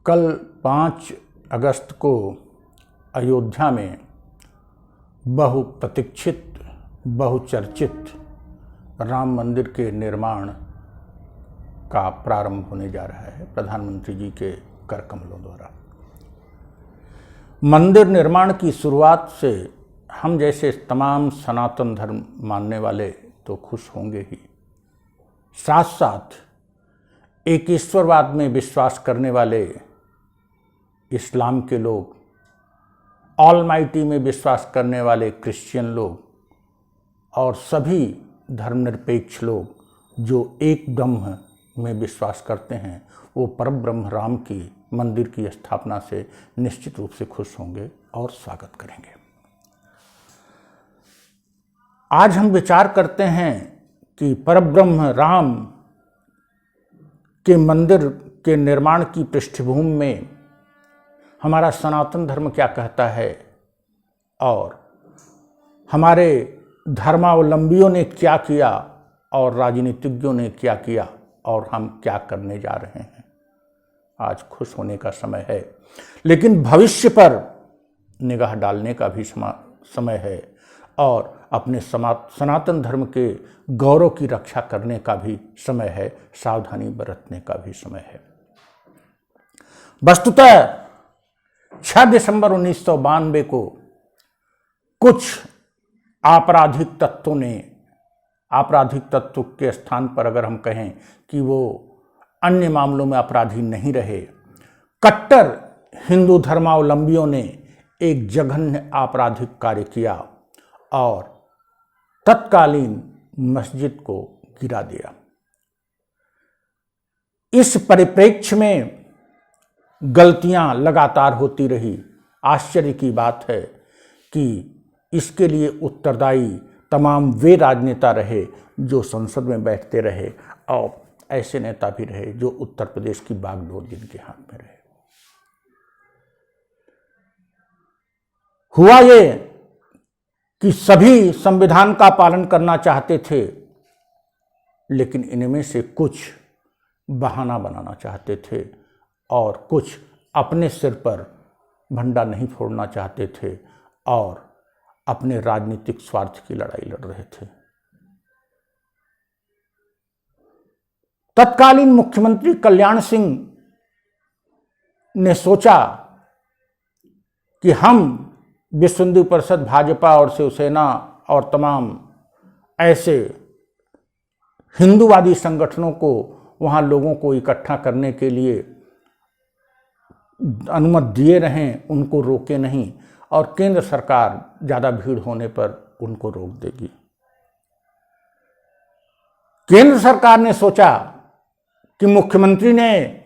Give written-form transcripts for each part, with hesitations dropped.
कल 5 अगस्त को अयोध्या में बहुप्रतीक्षित बहुचर्चित राम मंदिर के निर्माण का प्रारंभ होने जा रहा है प्रधानमंत्री जी के कर कमलों द्वारा। मंदिर निर्माण की शुरुआत से हम जैसे तमाम सनातन धर्म मानने वाले तो खुश होंगे ही, साथ साथ एक ईश्वरवाद में विश्वास करने वाले इस्लाम के लोग, ऑलमाइटी में विश्वास करने वाले क्रिश्चियन लोग और सभी धर्मनिरपेक्ष लोग जो एक ब्रह्म में विश्वास करते हैं, वो परब्रह्म राम की मंदिर की स्थापना से निश्चित रूप से खुश होंगे और स्वागत करेंगे। आज हम विचार करते हैं कि परब्रह्म राम के मंदिर के निर्माण की पृष्ठभूमि में हमारा सनातन धर्म क्या कहता है और हमारे धर्मावलंबियों ने क्या किया और राजनीतिज्ञों ने क्या किया और हम क्या करने जा रहे हैं। आज खुश होने का समय है, लेकिन भविष्य पर निगाह डालने का भी समय है और अपने सनातन धर्म के गौरव की रक्षा करने का भी समय है, सावधानी बरतने का भी समय है। वस्तुतः 6 दिसंबर 1992 को कुछ आपराधिक तत्व के स्थान पर अगर हम कहें कि वो अन्य मामलों में अपराधी नहीं रहे, कट्टर हिंदू धर्मावलंबियों ने एक जघन्य आपराधिक कार्य किया और तत्कालीन मस्जिद को गिरा दिया। इस परिप्रेक्ष्य में गलतियां लगातार होती रही। आश्चर्य की बात है कि इसके लिए उत्तरदायी तमाम वे राजनेता रहे जो संसद में बैठते रहे और ऐसे नेता भी रहे जो उत्तर प्रदेश की बागडोर जिनके हाथ में रहे। हुआ ये कि सभी संविधान का पालन करना चाहते थे, लेकिन इनमें से कुछ बहाना बनाना चाहते थे और कुछ अपने सिर पर झंडा नहीं फोड़ना चाहते थे और अपने राजनीतिक स्वार्थ की लड़ाई लड़ रहे थे। तत्कालीन मुख्यमंत्री कल्याण सिंह ने सोचा कि हम विश्व हिंदू परिषद, भाजपा और शिवसेना और तमाम ऐसे हिंदूवादी संगठनों को वहां लोगों को इकट्ठा करने के लिए अनुमति दिए रहें, उनको रोके नहीं और केंद्र सरकार ज़्यादा भीड़ होने पर उनको रोक देगी। केंद्र सरकार ने सोचा कि मुख्यमंत्री ने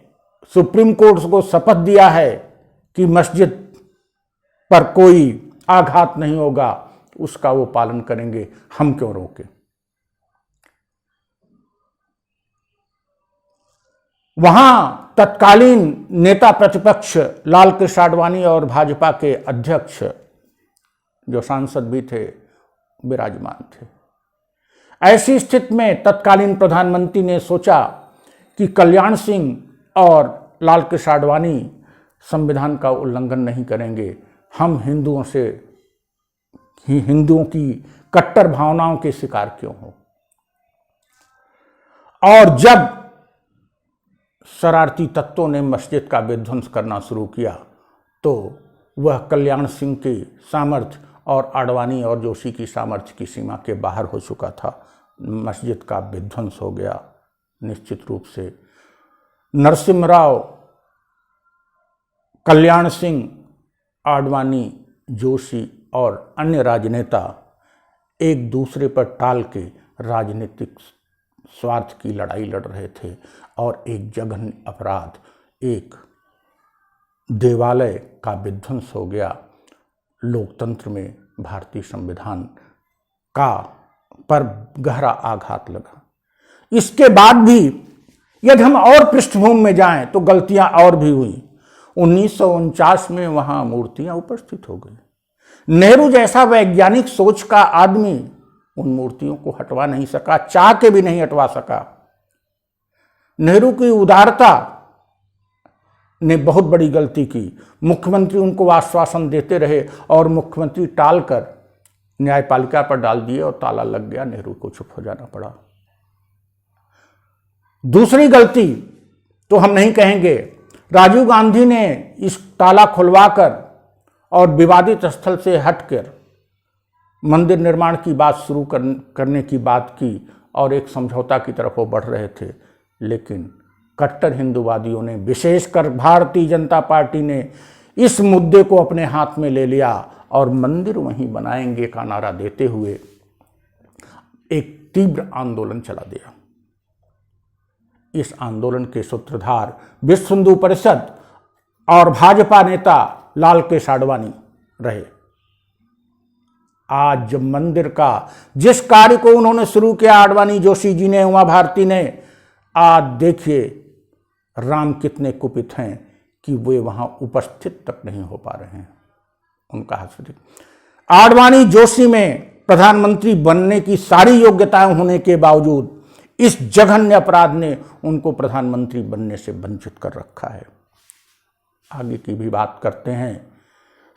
सुप्रीम कोर्ट को शपथ दिया है कि मस्जिद पर कोई आघात नहीं होगा, उसका वो पालन करेंगे, हम क्यों रोके। वहां तत्कालीन नेता प्रतिपक्ष लाल कृष्ण आडवाणी और भाजपा के अध्यक्ष जो सांसद भी थे विराजमान थे। ऐसी स्थिति में तत्कालीन प्रधानमंत्री ने सोचा कि कल्याण सिंह और लाल कृष्ण आडवाणी संविधान का उल्लंघन नहीं करेंगे, हम हिंदुओं की कट्टर भावनाओं के शिकार क्यों हो। और जब शरारती तत्वों ने मस्जिद का विध्वंस करना शुरू किया तो वह कल्याण सिंह की सामर्थ्य और आडवाणी और जोशी की सामर्थ्य की सीमा के बाहर हो चुका था। मस्जिद का विध्वंस हो गया। निश्चित रूप से नरसिम्हा राव, कल्याण सिंह, आडवाणी, जोशी और अन्य राजनेता एक दूसरे पर टाल के राजनीतिक स्वार्थ की लड़ाई लड़ रहे थे और एक जघन्य अपराध, एक देवालय का विध्वंस हो गया। लोकतंत्र में भारतीय संविधान का पर गहरा आघात लगा। इसके बाद भी यदि हम और पृष्ठभूमि में जाएं तो गलतियां और भी हुई। 1949 में वहां मूर्तियां उपस्थित हो गई। नेहरू जैसा वैज्ञानिक सोच का आदमी उन मूर्तियों को हटवा नहीं सका, चाह के भी नहीं हटवा सका। नेहरू की उदारता ने बहुत बड़ी गलती की। मुख्यमंत्री उनको आश्वासन देते रहे और मुख्यमंत्री टालकर न्यायपालिका पर डाल दिए और ताला लग गया। नेहरू को चुप हो जाना पड़ा। दूसरी गलती तो हम नहीं कहेंगे, राजीव गांधी ने इस ताला खुलवाकर और विवादित स्थल से हटकर मंदिर निर्माण की बात शुरू करने की बात की और एक समझौता की तरफ वो बढ़ रहे थे। लेकिन कट्टर हिंदूवादियों ने, विशेषकर भारतीय जनता पार्टी ने इस मुद्दे को अपने हाथ में ले लिया और मंदिर वहीं बनाएंगे का नारा देते हुए एक तीव्र आंदोलन चला दिया। इस आंदोलन के सूत्रधार विश्व हिंदू परिषद और भाजपा नेता लाल कृष्ण आडवाणी रहे। आज जब मंदिर का जिस कार्य को उन्होंने शुरू किया, आडवाणी, जोशी जी ने, उमा भारती ने, आज देखिए राम कितने कुपित हैं कि वे वहां उपस्थित तक नहीं हो पा रहे हैं। उनका हास्य, आडवाणी जोशी में प्रधानमंत्री बनने की सारी योग्यताएं होने के बावजूद इस जघन्य अपराध ने उनको प्रधानमंत्री बनने से वंचित कर रखा है। आगे की भी बात करते हैं।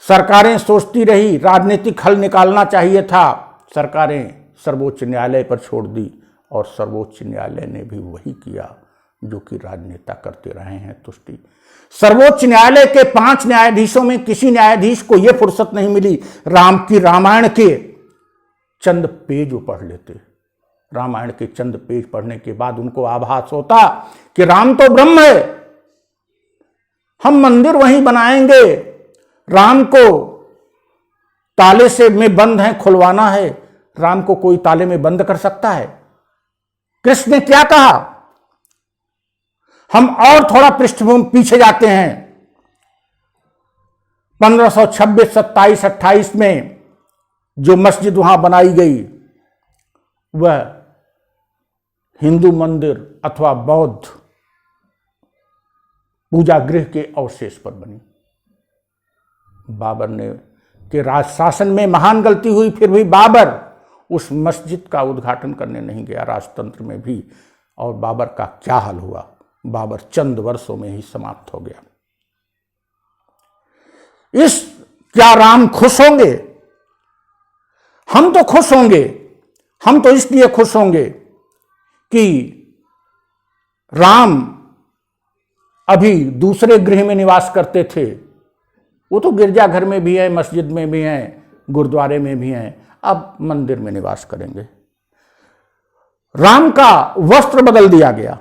सरकारें सोचती रही राजनीतिक हल निकालना चाहिए था, सरकारें सर्वोच्च न्यायालय पर छोड़ दी और सर्वोच्च न्यायालय ने भी वही किया जो कि राजनेता करते रहे हैं, तुष्टि। सर्वोच्च न्यायालय के 5 न्यायाधीशों में किसी न्यायाधीश को यह फुर्सत नहीं मिली राम की रामायण के चंद पेज वो पढ़ लेते। रामायण के चंद पेज पढ़ने के बाद उनको आभास होता कि राम तो ब्रह्म है, हम मंदिर वहीं बनाएंगे, राम को ताले से में बंद है, खुलवाना है। राम को कोई ताले में बंद कर सकता है? कृष्ण ने क्या कहा? हम और थोड़ा पृष्ठभूमि पीछे जाते हैं। 1526, 27, 28 में जो मस्जिद वहां बनाई गई वह हिंदू मंदिर अथवा बौद्ध पूजा गृह के अवशेष पर बनी। बाबर ने के राज शासन में महान गलती हुई, फिर भी बाबर उस मस्जिद का उद्घाटन करने नहीं गया राजतंत्र में भी। और बाबर का क्या हाल हुआ? बाबर चंद वर्षों में ही समाप्त हो गया। क्या राम खुश होंगे? हम तो खुश होंगे। हम तो इसलिए खुश होंगे कि राम अभी दूसरे गृह में निवास करते थे, वो तो गिरजाघर में भी है, मस्जिद में भी हैं, गुरुद्वारे में भी हैं, अब मंदिर में निवास करेंगे। राम का वस्त्र बदल दिया गया,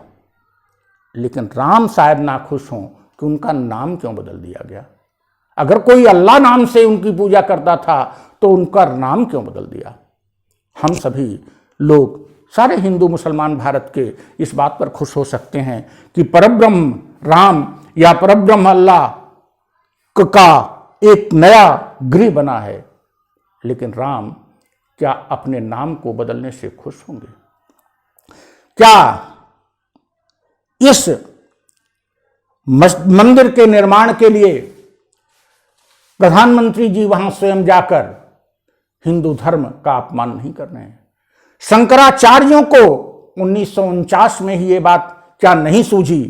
लेकिन राम शायद नाखुश हों कि उनका नाम क्यों बदल दिया गया। अगर कोई अल्लाह नाम से उनकी पूजा करता था तो उनका नाम क्यों बदल दिया। हम सभी लोग, सारे हिंदू मुसलमान भारत के, इस बात पर खुश हो सकते हैं कि परब्रह्म राम या परब्रह्म अल्लाह का एक नया गृह बना है। लेकिन राम क्या अपने नाम को बदलने से खुश होंगे? क्या इस मंदिर के निर्माण के लिए प्रधानमंत्री जी वहां स्वयं जाकर हिंदू धर्म का अपमान नहीं कर रहे हैं? शंकराचार्यों को 1949 में ही ये बात क्या नहीं सूझी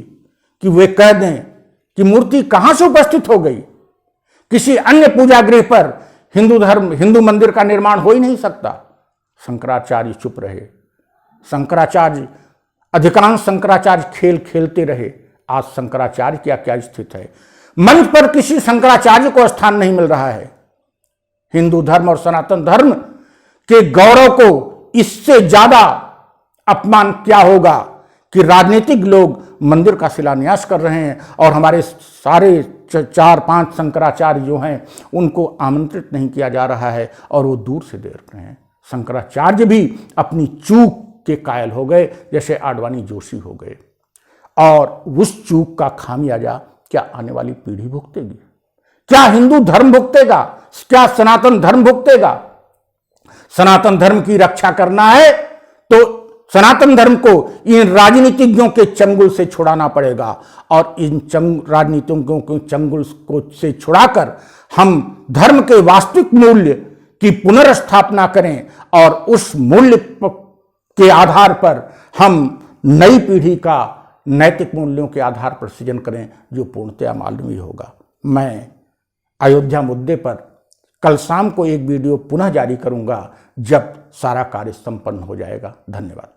कि वे कह दें कि मूर्ति कहां से उपस्थित हो गई? किसी अन्य पूजा गृह पर हिंदू मंदिर का निर्माण हो ही नहीं सकता। शंकराचार्य चुप रहे। शंकराचार्य, अधिकांश शंकराचार्य खेल खेलते रहे। आज शंकराचार्य क्या क्या स्थिति है? मंच पर किसी शंकराचार्य को स्थान नहीं मिल रहा है। हिंदू धर्म और सनातन धर्म के गौरव को इससे ज्यादा अपमान क्या होगा कि राजनीतिक लोग मंदिर का शिलान्यास कर रहे हैं और हमारे सारे 4-5 शंकराचार्य जो हैं उनको आमंत्रित नहीं किया जा रहा है और वो दूर से देख रहे हैं। शंकराचार्य भी अपनी चूक के कायल हो गए, जैसे आडवाणी जोशी हो गए, और उस चूक का खामियाजा क्या आने वाली पीढ़ी भुगतेगी? क्या हिंदू धर्म भुगतेगा? क्या सनातन धर्म भुगतेगा? सनातन धर्म की रक्षा करना है तो सनातन धर्म को इन राजनीतिज्ञों के चंगुल से छुड़ाना पड़ेगा और इन राजनीतिज्ञों के चंगुल को से छुड़ाकर हम धर्म के वास्तविक मूल्य की पुनर्स्थापना करें और उस मूल्य के आधार पर हम नई पीढ़ी का नैतिक मूल्यों के आधार पर सृजन करें जो पूर्णतया मालूम ही होगा। मैं अयोध्या मुद्दे पर कल शाम को एक वीडियो पुनः जारी करूंगा जब सारा कार्य संपन्न हो जाएगा। धन्यवाद।